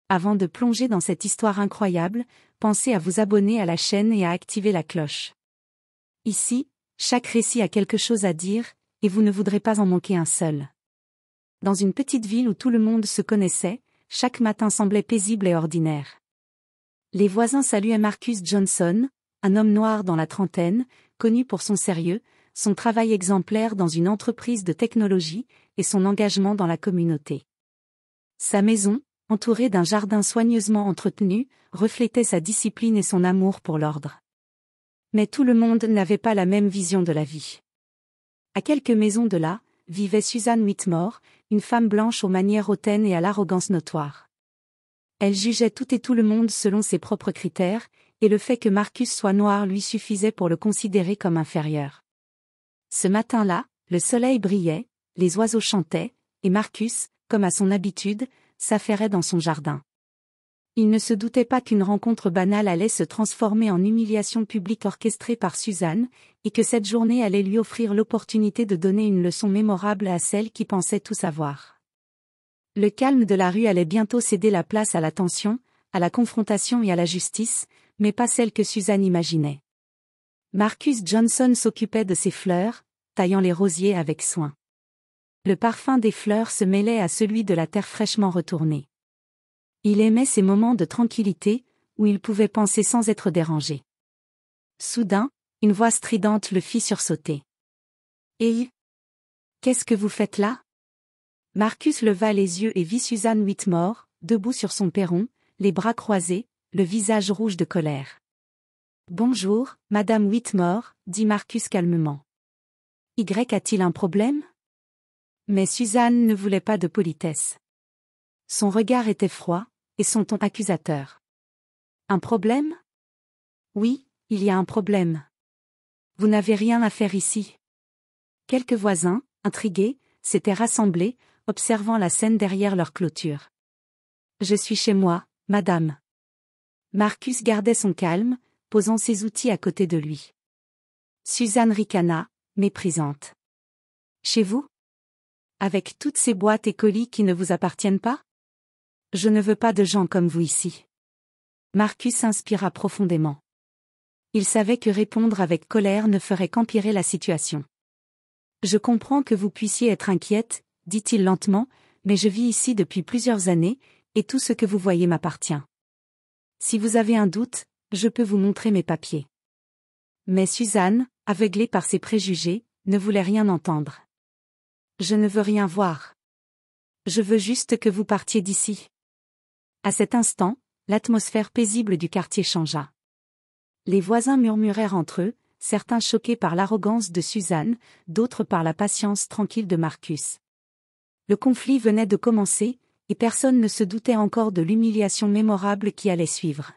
Avant de plonger dans cette histoire incroyable, pensez à vous abonner à la chaîne et à activer la cloche. Ici, chaque récit a quelque chose à dire, et vous ne voudrez pas en manquer un seul. Dans une petite ville où tout le monde se connaissait, chaque matin semblait paisible et ordinaire. Les voisins saluaient Marcus Johnson, un homme noir dans la trentaine, connu pour son sérieux, son travail exemplaire dans une entreprise de technologie, et son engagement dans la communauté. Sa maison, entourée d'un jardin soigneusement entretenu, reflétait sa discipline et son amour pour l'ordre. Mais tout le monde n'avait pas la même vision de la vie. À quelques maisons de là, vivait Susan Whitmore, une femme blanche aux manières hautaines et à l'arrogance notoire. Elle jugeait tout et tout le monde selon ses propres critères, et le fait que Marcus soit noir lui suffisait pour le considérer comme inférieur. Ce matin-là, le soleil brillait, les oiseaux chantaient, et Marcus, comme à son habitude, s'affairait dans son jardin. Il ne se doutait pas qu'une rencontre banale allait se transformer en humiliation publique orchestrée par Suzanne, et que cette journée allait lui offrir l'opportunité de donner une leçon mémorable à celle qui pensait tout savoir. Le calme de la rue allait bientôt céder la place à la tension, à la confrontation et à la justice, mais pas celle que Suzanne imaginait. Marcus Johnson s'occupait de ses fleurs, taillant les rosiers avec soin. Le parfum des fleurs se mêlait à celui de la terre fraîchement retournée. Il aimait ces moments de tranquillité, où il pouvait penser sans être dérangé. Soudain, une voix stridente le fit sursauter. « Hey! Qu'est-ce que vous faites là ?» Marcus leva les yeux et vit Susan Whitmore, debout sur son perron, les bras croisés, le visage rouge de colère. « Bonjour, Madame Whitmore, » dit Marcus calmement. « Y a-t-il un problème ?» Mais Suzanne ne voulait pas de politesse. Son regard était froid, et son ton accusateur. « Un problème ? » ? « Oui, il y a un problème. Vous n'avez rien à faire ici. » Quelques voisins, intrigués, s'étaient rassemblés, observant la scène derrière leur clôture. « Je suis chez moi, madame. » Marcus gardait son calme, posant ses outils à côté de lui. Suzanne ricana, méprisante. « Chez vous ? Avec toutes ces boîtes et colis qui ne vous appartiennent pas ? Je ne veux pas de gens comme vous ici. » Marcus inspira profondément. Il savait que répondre avec colère ne ferait qu'empirer la situation. « Je comprends que vous puissiez être inquiète, » dit-il lentement, « mais je vis ici depuis plusieurs années, et tout ce que vous voyez m'appartient. Si vous avez un doute, je peux vous montrer mes papiers. » Mais Suzanne, aveuglée par ses préjugés, ne voulait rien entendre. « Je ne veux rien voir. Je veux juste que vous partiez d'ici. » À cet instant, l'atmosphère paisible du quartier changea. Les voisins murmurèrent entre eux, certains choqués par l'arrogance de Suzanne, d'autres par la patience tranquille de Marcus. Le conflit venait de commencer, et personne ne se doutait encore de l'humiliation mémorable qui allait suivre.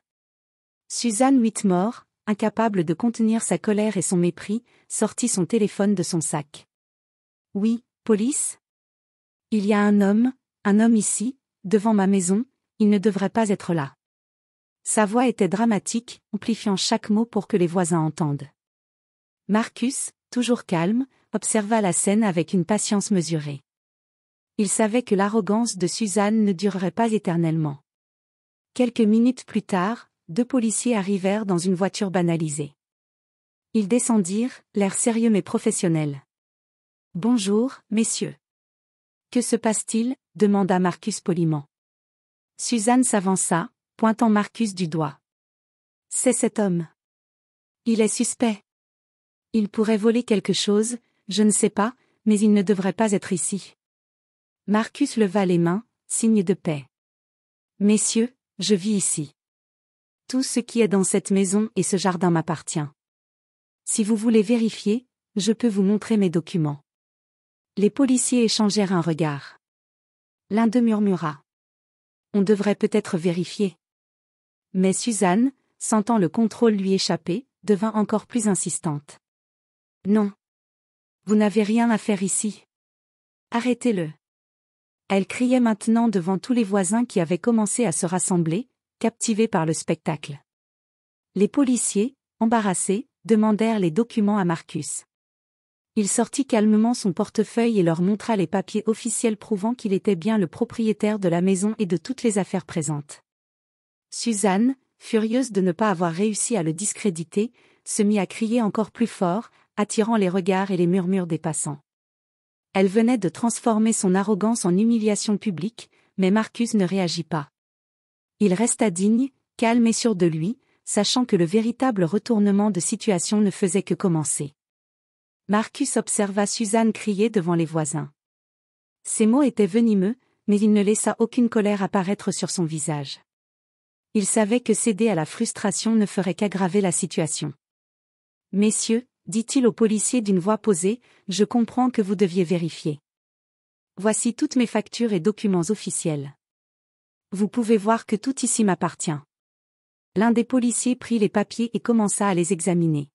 Susan Whitmore, incapable de contenir sa colère et son mépris, sortit son téléphone de son sac. « Oui, police ? Il y a un homme ici, devant ma maison, il ne devrait pas être là. » Sa voix était dramatique, amplifiant chaque mot pour que les voisins entendent. Marcus, toujours calme, observa la scène avec une patience mesurée. Il savait que l'arrogance de Suzanne ne durerait pas éternellement. Quelques minutes plus tard, 2 policiers arrivèrent dans une voiture banalisée. Ils descendirent, l'air sérieux mais professionnel. « Bonjour, messieurs. »« Que se passe-t-il » demanda Marcus poliment. Suzanne s'avança, pointant Marcus du doigt. « C'est cet homme. Il est suspect. Il pourrait voler quelque chose, je ne sais pas, mais il ne devrait pas être ici. » Marcus leva les mains, signe de paix. « Messieurs, je vis ici. Tout ce qui est dans cette maison et ce jardin m'appartient. Si vous voulez vérifier, je peux vous montrer mes documents. » Les policiers échangèrent un regard. L'un d'eux murmura. « On devrait peut-être vérifier. » Mais Suzanne, sentant le contrôle lui échapper, devint encore plus insistante. « Non. Vous n'avez rien à faire ici. Arrêtez-le. » Elle criait maintenant devant tous les voisins qui avaient commencé à se rassembler, captivés par le spectacle. Les policiers, embarrassés, demandèrent les documents à Marcus. Il sortit calmement son portefeuille et leur montra les papiers officiels prouvant qu'il était bien le propriétaire de la maison et de toutes les affaires présentes. Suzanne, furieuse de ne pas avoir réussi à le discréditer, se mit à crier encore plus fort, attirant les regards et les murmures des passants. Elle venait de transformer son arrogance en humiliation publique, mais Marcus ne réagit pas. Il resta digne, calme et sûr de lui, sachant que le véritable retournement de situation ne faisait que commencer. Marcus observa Suzanne crier devant les voisins. Ses mots étaient venimeux, mais il ne laissa aucune colère apparaître sur son visage. Il savait que céder à la frustration ne ferait qu'aggraver la situation. « Messieurs, dit-il au policier d'une voix posée, je comprends que vous deviez vérifier. Voici toutes mes factures et documents officiels. Vous pouvez voir que tout ici m'appartient. » L'un des policiers prit les papiers et commença à les examiner.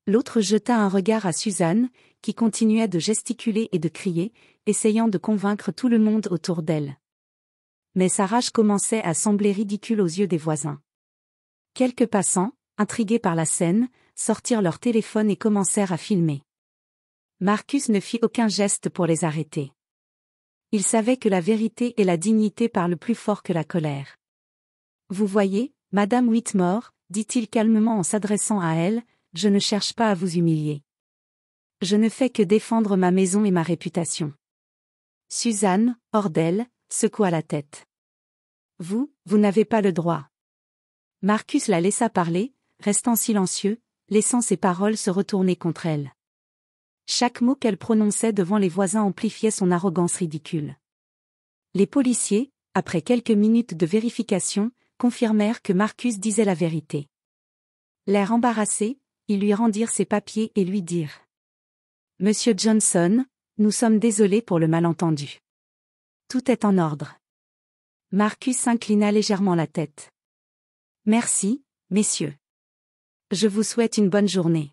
L'autre jeta un regard à Suzanne, qui continuait de gesticuler et de crier, essayant de convaincre tout le monde autour d'elle. Mais sa rage commençait à sembler ridicule aux yeux des voisins. Quelques passants, intrigués par la scène, sortirent leur téléphone et commencèrent à filmer. Marcus ne fit aucun geste pour les arrêter. Il savait que la vérité et la dignité parlent plus fort que la colère. « Vous voyez, Madame Whitmore, dit-il calmement en s'adressant à elle, je ne cherche pas à vous humilier. Je ne fais que défendre ma maison et ma réputation. » Suzanne, hors d'elle, secoua la tête. « Vous n'avez pas le droit. » Marcus la laissa parler, restant silencieux, laissant ses paroles se retourner contre elle. Chaque mot qu'elle prononçait devant les voisins amplifiait son arrogance ridicule. Les policiers, après quelques minutes de vérification, confirmèrent que Marcus disait la vérité. L'air embarrassé, ils lui rendirent ses papiers et lui dirent : « Monsieur Johnson, nous sommes désolés pour le malentendu. Tout est en ordre. » Marcus inclina légèrement la tête. « Merci, messieurs. Je vous souhaite une bonne journée. »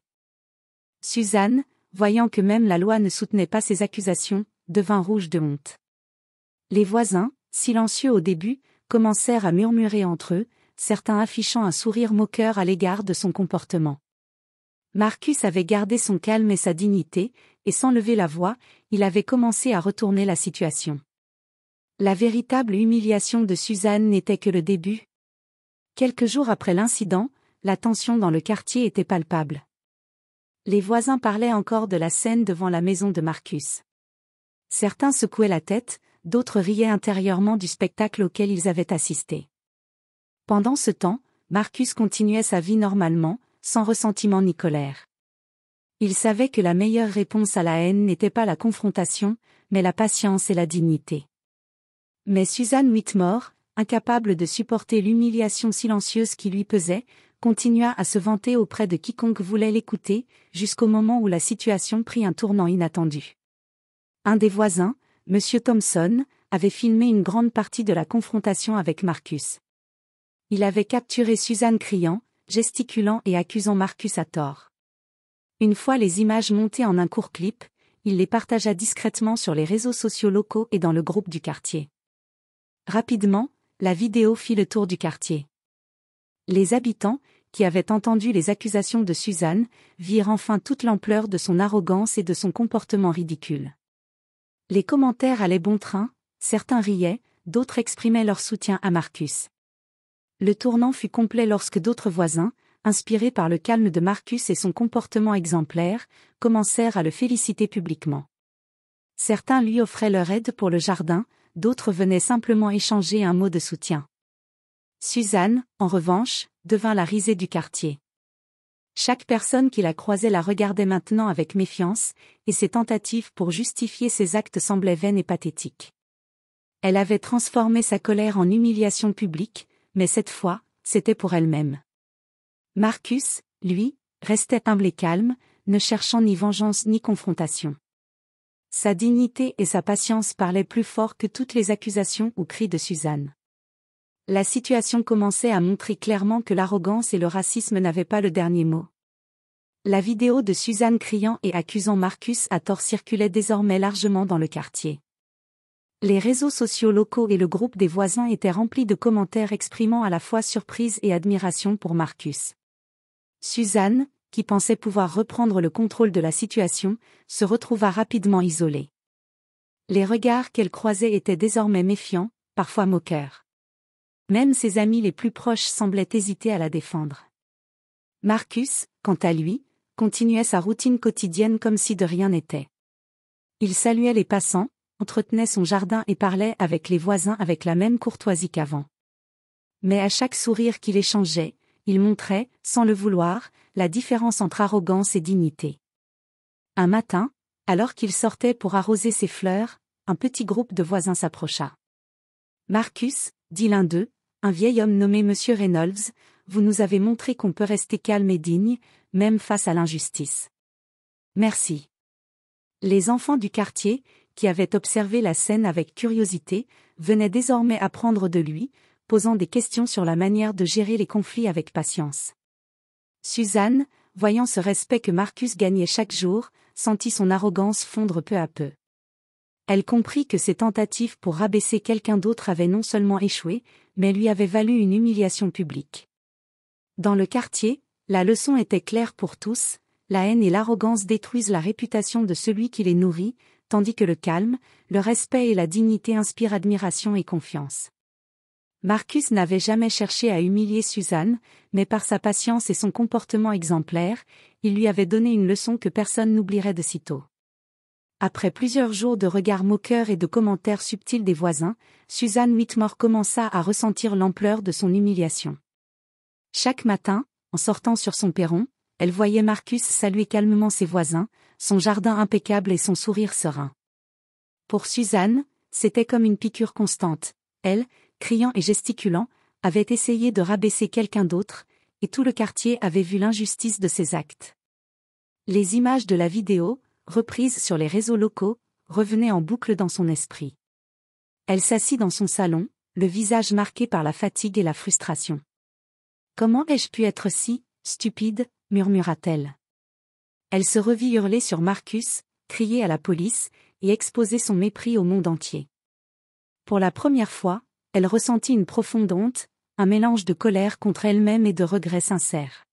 Suzanne, voyant que même la loi ne soutenait pas ces accusations, devint rouge de honte. Les voisins, silencieux au début, commencèrent à murmurer entre eux, certains affichant un sourire moqueur à l'égard de son comportement. Marcus avait gardé son calme et sa dignité, et sans lever la voix, il avait commencé à retourner la situation. La véritable humiliation de Suzanne n'était que le début. Quelques jours après l'incident, la tension dans le quartier était palpable. Les voisins parlaient encore de la scène devant la maison de Marcus. Certains secouaient la tête, d'autres riaient intérieurement du spectacle auquel ils avaient assisté. Pendant ce temps, Marcus continuait sa vie normalement, sans ressentiment ni colère. Il savait que la meilleure réponse à la haine n'était pas la confrontation, mais la patience et la dignité. Mais Suzanne Whitmore, incapable de supporter l'humiliation silencieuse qui lui pesait, continua à se vanter auprès de quiconque voulait l'écouter, jusqu'au moment où la situation prit un tournant inattendu. Un des voisins, M. Thompson, avait filmé une grande partie de la confrontation avec Marcus. Il avait capturé Suzanne criant, gesticulant et accusant Marcus à tort. Une fois les images montées en un court clip, il les partagea discrètement sur les réseaux sociaux locaux et dans le groupe du quartier. Rapidement, la vidéo fit le tour du quartier. Les habitants, qui avaient entendu les accusations de Suzanne, virent enfin toute l'ampleur de son arrogance et de son comportement ridicule. Les commentaires allaient bon train, certains riaient, d'autres exprimaient leur soutien à Marcus. Le tournant fut complet lorsque d'autres voisins, inspirés par le calme de Marcus et son comportement exemplaire, commencèrent à le féliciter publiquement. Certains lui offraient leur aide pour le jardin, d'autres venaient simplement échanger un mot de soutien. Suzanne, en revanche, devint la risée du quartier. Chaque personne qui la croisait la regardait maintenant avec méfiance, et ses tentatives pour justifier ses actes semblaient vaines et pathétiques. Elle avait transformé sa colère en humiliation publique, mais cette fois, c'était pour elle-même. Marcus, lui, restait humble et calme, ne cherchant ni vengeance ni confrontation. Sa dignité et sa patience parlaient plus fort que toutes les accusations ou cris de Suzanne. La situation commençait à montrer clairement que l'arrogance et le racisme n'avaient pas le dernier mot. La vidéo de Suzanne criant et accusant Marcus à tort circulait désormais largement dans le quartier. Les réseaux sociaux locaux et le groupe des voisins étaient remplis de commentaires exprimant à la fois surprise et admiration pour Marcus. Suzanne, qui pensait pouvoir reprendre le contrôle de la situation, se retrouva rapidement isolée. Les regards qu'elle croisait étaient désormais méfiants, parfois moqueurs. Même ses amis les plus proches semblaient hésiter à la défendre. Marcus, quant à lui, continuait sa routine quotidienne comme si de rien n'était. Il saluait les passants, entretenait son jardin et parlait avec les voisins avec la même courtoisie qu'avant. Mais à chaque sourire qu'il échangeait, il montrait, sans le vouloir, la différence entre arrogance et dignité. Un matin, alors qu'il sortait pour arroser ses fleurs, un petit groupe de voisins s'approcha. « Marcus, dit l'un d'eux, un vieil homme nommé Monsieur Reynolds, vous nous avez montré qu'on peut rester calme et digne, même face à l'injustice. » Merci. Les enfants du quartier, qui avaient observé la scène avec curiosité, venaient désormais apprendre de lui, posant des questions sur la manière de gérer les conflits avec patience. Suzanne, voyant ce respect que Marcus gagnait chaque jour, sentit son arrogance fondre peu à peu. Elle comprit que ses tentatives pour rabaisser quelqu'un d'autre avaient non seulement échoué, mais lui avaient valu une humiliation publique. Dans le quartier, la leçon était claire pour tous, la haine et l'arrogance détruisent la réputation de celui qui les nourrit, tandis que le calme, le respect et la dignité inspirent admiration et confiance. Marcus n'avait jamais cherché à humilier Suzanne, mais par sa patience et son comportement exemplaire, il lui avait donné une leçon que personne n'oublierait de sitôt. Après plusieurs jours de regards moqueurs et de commentaires subtils des voisins, Suzanne Whitmore commença à ressentir l'ampleur de son humiliation. Chaque matin, en sortant sur son perron, elle voyait Marcus saluer calmement ses voisins, son jardin impeccable et son sourire serein. Pour Suzanne, c'était comme une piqûre constante. Elle, criant et gesticulant, avait essayé de rabaisser quelqu'un d'autre, et tout le quartier avait vu l'injustice de ses actes. Les images de la vidéo, reprises sur les réseaux locaux, revenaient en boucle dans son esprit. Elle s'assit dans son salon, le visage marqué par la fatigue et la frustration. « Comment ai-je pu être si stupide ?» murmura-t-elle. Elle se revit hurler sur Marcus, crier à la police, et exposer son mépris au monde entier. Pour la première fois, elle ressentit une profonde honte, un mélange de colère contre elle-même et de regret sincère.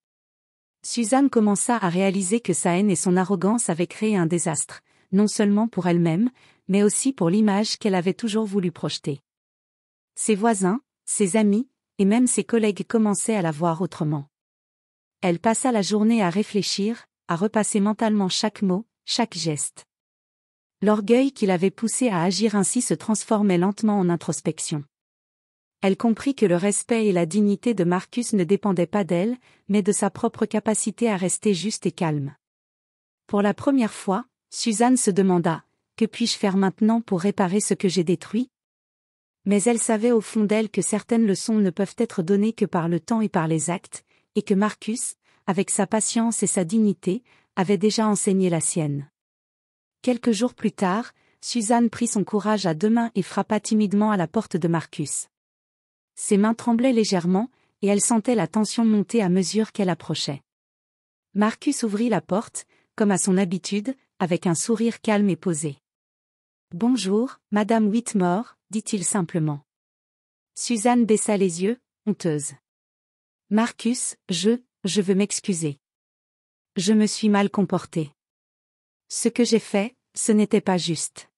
Suzanne commença à réaliser que sa haine et son arrogance avaient créé un désastre, non seulement pour elle-même, mais aussi pour l'image qu'elle avait toujours voulu projeter. Ses voisins, ses amis, et même ses collègues commençaient à la voir autrement. Elle passa la journée à réfléchir, à repasser mentalement chaque mot, chaque geste. L'orgueil qui l'avait poussée à agir ainsi se transformait lentement en introspection. Elle comprit que le respect et la dignité de Marcus ne dépendaient pas d'elle, mais de sa propre capacité à rester juste et calme. Pour la première fois, Suzanne se demanda « Que puis-je faire maintenant pour réparer ce que j'ai détruit ?» Mais elle savait au fond d'elle que certaines leçons ne peuvent être données que par le temps et par les actes, et que Marcus, avec sa patience et sa dignité, avait déjà enseigné la sienne. Quelques jours plus tard, Suzanne prit son courage à deux mains et frappa timidement à la porte de Marcus. Ses mains tremblaient légèrement, et elle sentait la tension monter à mesure qu'elle approchait. Marcus ouvrit la porte, comme à son habitude, avec un sourire calme et posé. « Bonjour, Madame Whitmore, dit-il simplement. Suzanne baissa les yeux, honteuse. « Marcus, je veux m'excuser. Je me suis mal comportée. Ce que j'ai fait, ce n'était pas juste. »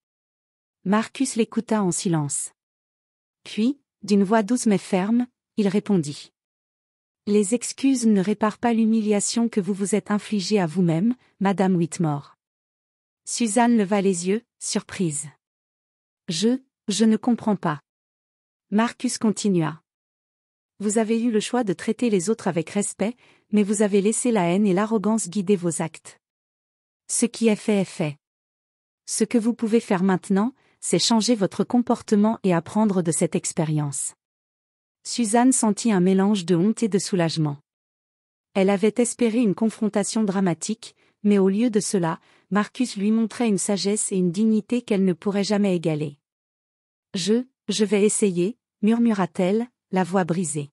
Marcus l'écouta en silence. Puis, d'une voix douce mais ferme, il répondit. « Les excuses ne réparent pas l'humiliation que vous vous êtes infligée à vous-même, Madame Whitmore. » Suzanne leva les yeux, surprise. « Je ne comprends pas. » Marcus continua. « Vous avez eu le choix de traiter les autres avec respect, mais vous avez laissé la haine et l'arrogance guider vos actes. Ce qui est fait est fait. Ce que vous pouvez faire maintenant, c'est changer votre comportement et apprendre de cette expérience. » Suzanne sentit un mélange de honte et de soulagement. Elle avait espéré une confrontation dramatique, mais au lieu de cela, Marcus lui montrait une sagesse et une dignité qu'elle ne pourrait jamais égaler. « Je vais essayer, » murmura-t-elle, la voix brisée.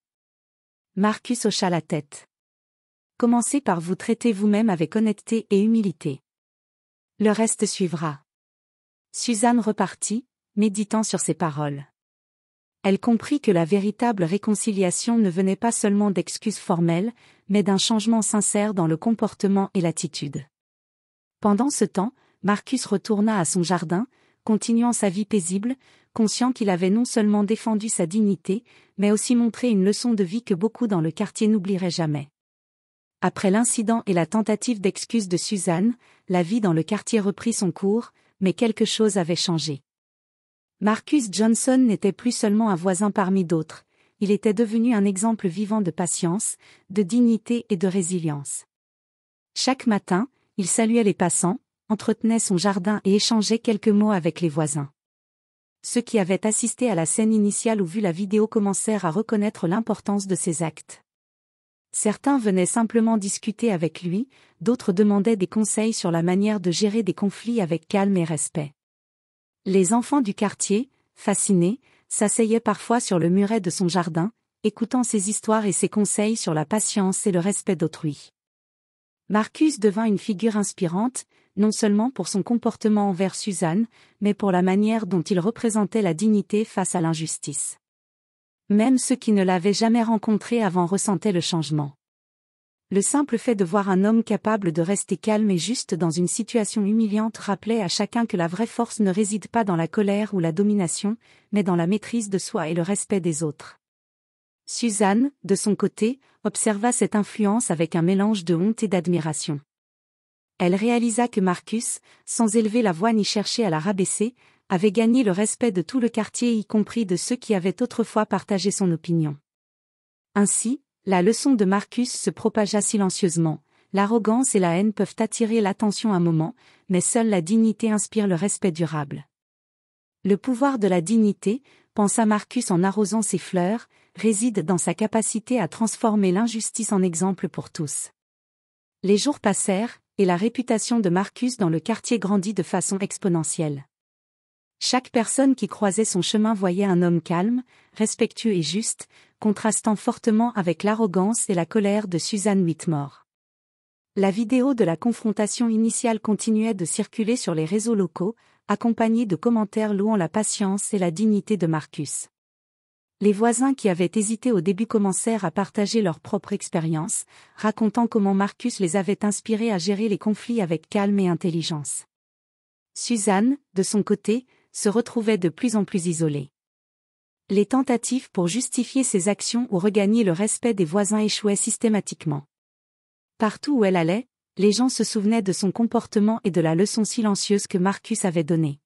Marcus hocha la tête. « Commencez par vous traiter vous-même avec honnêteté et humilité. Le reste suivra. » Suzanne repartit, méditant sur ses paroles. Elle comprit que la véritable réconciliation ne venait pas seulement d'excuses formelles, mais d'un changement sincère dans le comportement et l'attitude. Pendant ce temps, Marcus retourna à son jardin, continuant sa vie paisible, conscient qu'il avait non seulement défendu sa dignité, mais aussi montré une leçon de vie que beaucoup dans le quartier n'oublieraient jamais. Après l'incident et la tentative d'excuse de Suzanne, la vie dans le quartier reprit son cours, mais quelque chose avait changé. Marcus Johnson n'était plus seulement un voisin parmi d'autres, il était devenu un exemple vivant de patience, de dignité et de résilience. Chaque matin, il saluait les passants, entretenait son jardin et échangeait quelques mots avec les voisins. Ceux qui avaient assisté à la scène initiale ou vu la vidéo commencèrent à reconnaître l'importance de ses actes. Certains venaient simplement discuter avec lui, d'autres demandaient des conseils sur la manière de gérer des conflits avec calme et respect. Les enfants du quartier, fascinés, s'asseyaient parfois sur le muret de son jardin, écoutant ses histoires et ses conseils sur la patience et le respect d'autrui. Marcus devint une figure inspirante, non seulement pour son comportement envers Suzanne, mais pour la manière dont il représentait la dignité face à l'injustice. Même ceux qui ne l'avaient jamais rencontré avant ressentaient le changement. Le simple fait de voir un homme capable de rester calme et juste dans une situation humiliante rappelait à chacun que la vraie force ne réside pas dans la colère ou la domination, mais dans la maîtrise de soi et le respect des autres. Suzanne, de son côté, observa cette influence avec un mélange de honte et d'admiration. Elle réalisa que Marcus, sans élever la voix ni chercher à la rabaisser, avait gagné le respect de tout le quartier y compris de ceux qui avaient autrefois partagé son opinion. Ainsi, la leçon de Marcus se propagea silencieusement. L'arrogance et la haine peuvent attirer l'attention un moment, mais seule la dignité inspire le respect durable. Le pouvoir de la dignité, pensa Marcus en arrosant ses fleurs, réside dans sa capacité à transformer l'injustice en exemple pour tous. Les jours passèrent, et la réputation de Marcus dans le quartier grandit de façon exponentielle. Chaque personne qui croisait son chemin voyait un homme calme, respectueux et juste, contrastant fortement avec l'arrogance et la colère de Suzanne Whitmore. La vidéo de la confrontation initiale continuait de circuler sur les réseaux locaux, accompagnée de commentaires louant la patience et la dignité de Marcus. Les voisins qui avaient hésité au début commencèrent à partager leur propre expérience, racontant comment Marcus les avait inspirés à gérer les conflits avec calme et intelligence. Suzanne, de son côté, se retrouvait de plus en plus isolée. Les tentatives pour justifier ses actions ou regagner le respect des voisins échouaient systématiquement. Partout où elle allait, les gens se souvenaient de son comportement et de la leçon silencieuse que Marcus avait donnée.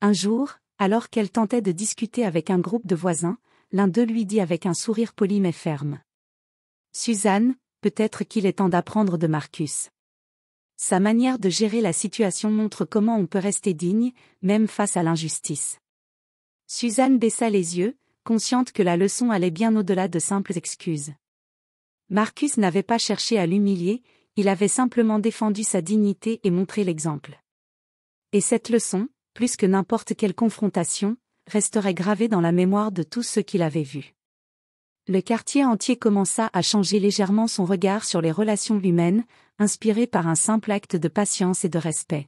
Un jour, alors qu'elle tentait de discuter avec un groupe de voisins, l'un d'eux lui dit avec un sourire poli mais ferme. « Suzanne, peut-être qu'il est temps d'apprendre de Marcus. » Sa manière de gérer la situation montre comment on peut rester digne, même face à l'injustice. Suzanne baissa les yeux, consciente que la leçon allait bien au-delà de simples excuses. Marcus n'avait pas cherché à l'humilier, il avait simplement défendu sa dignité et montré l'exemple. Et cette leçon, plus que n'importe quelle confrontation, resterait gravée dans la mémoire de tous ceux qui l'avaient vue. Le quartier entier commença à changer légèrement son regard sur les relations humaines, inspiré par un simple acte de patience et de respect.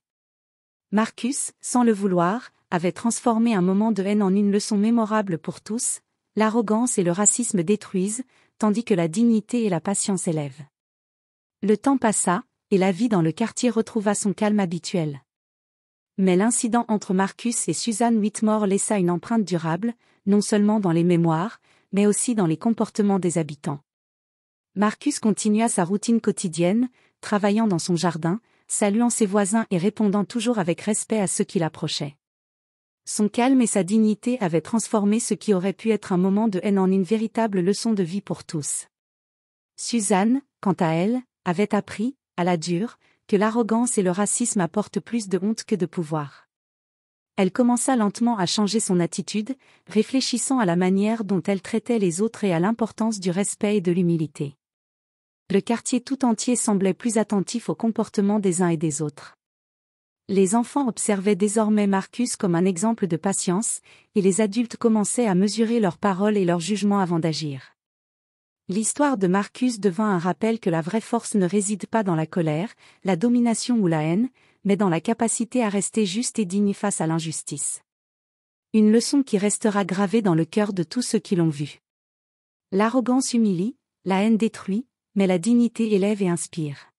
Marcus, sans le vouloir, avait transformé un moment de haine en une leçon mémorable pour tous, l'arrogance et le racisme détruisent, tandis que la dignité et la patience élèvent. Le temps passa, et la vie dans le quartier retrouva son calme habituel. Mais l'incident entre Marcus et Suzanne Whitmore laissa une empreinte durable, non seulement dans les mémoires, mais aussi dans les comportements des habitants. Marcus continua sa routine quotidienne, travaillant dans son jardin, saluant ses voisins et répondant toujours avec respect à ceux qui l'approchaient. Son calme et sa dignité avaient transformé ce qui aurait pu être un moment de haine en une véritable leçon de vie pour tous. Suzanne, quant à elle, avait appris, à la dure, que l'arrogance et le racisme apportent plus de honte que de pouvoir. Elle commença lentement à changer son attitude, réfléchissant à la manière dont elle traitait les autres et à l'importance du respect et de l'humilité. Le quartier tout entier semblait plus attentif au comportement des uns et des autres. Les enfants observaient désormais Marcus comme un exemple de patience, et les adultes commençaient à mesurer leurs paroles et leurs jugements avant d'agir. L'histoire de Marcus devint un rappel que la vraie force ne réside pas dans la colère, la domination ou la haine, mais dans la capacité à rester juste et digne face à l'injustice. Une leçon qui restera gravée dans le cœur de tous ceux qui l'ont vue. L'arrogance humilie, la haine détruit, mais la dignité élève et inspire.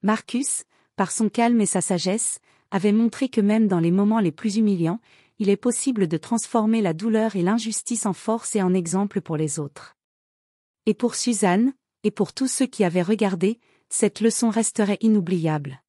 Marcus, par son calme et sa sagesse, avait montré que même dans les moments les plus humiliants, il est possible de transformer la douleur et l'injustice en force et en exemple pour les autres. Et pour Suzanne, et pour tous ceux qui avaient regardé, cette leçon resterait inoubliable.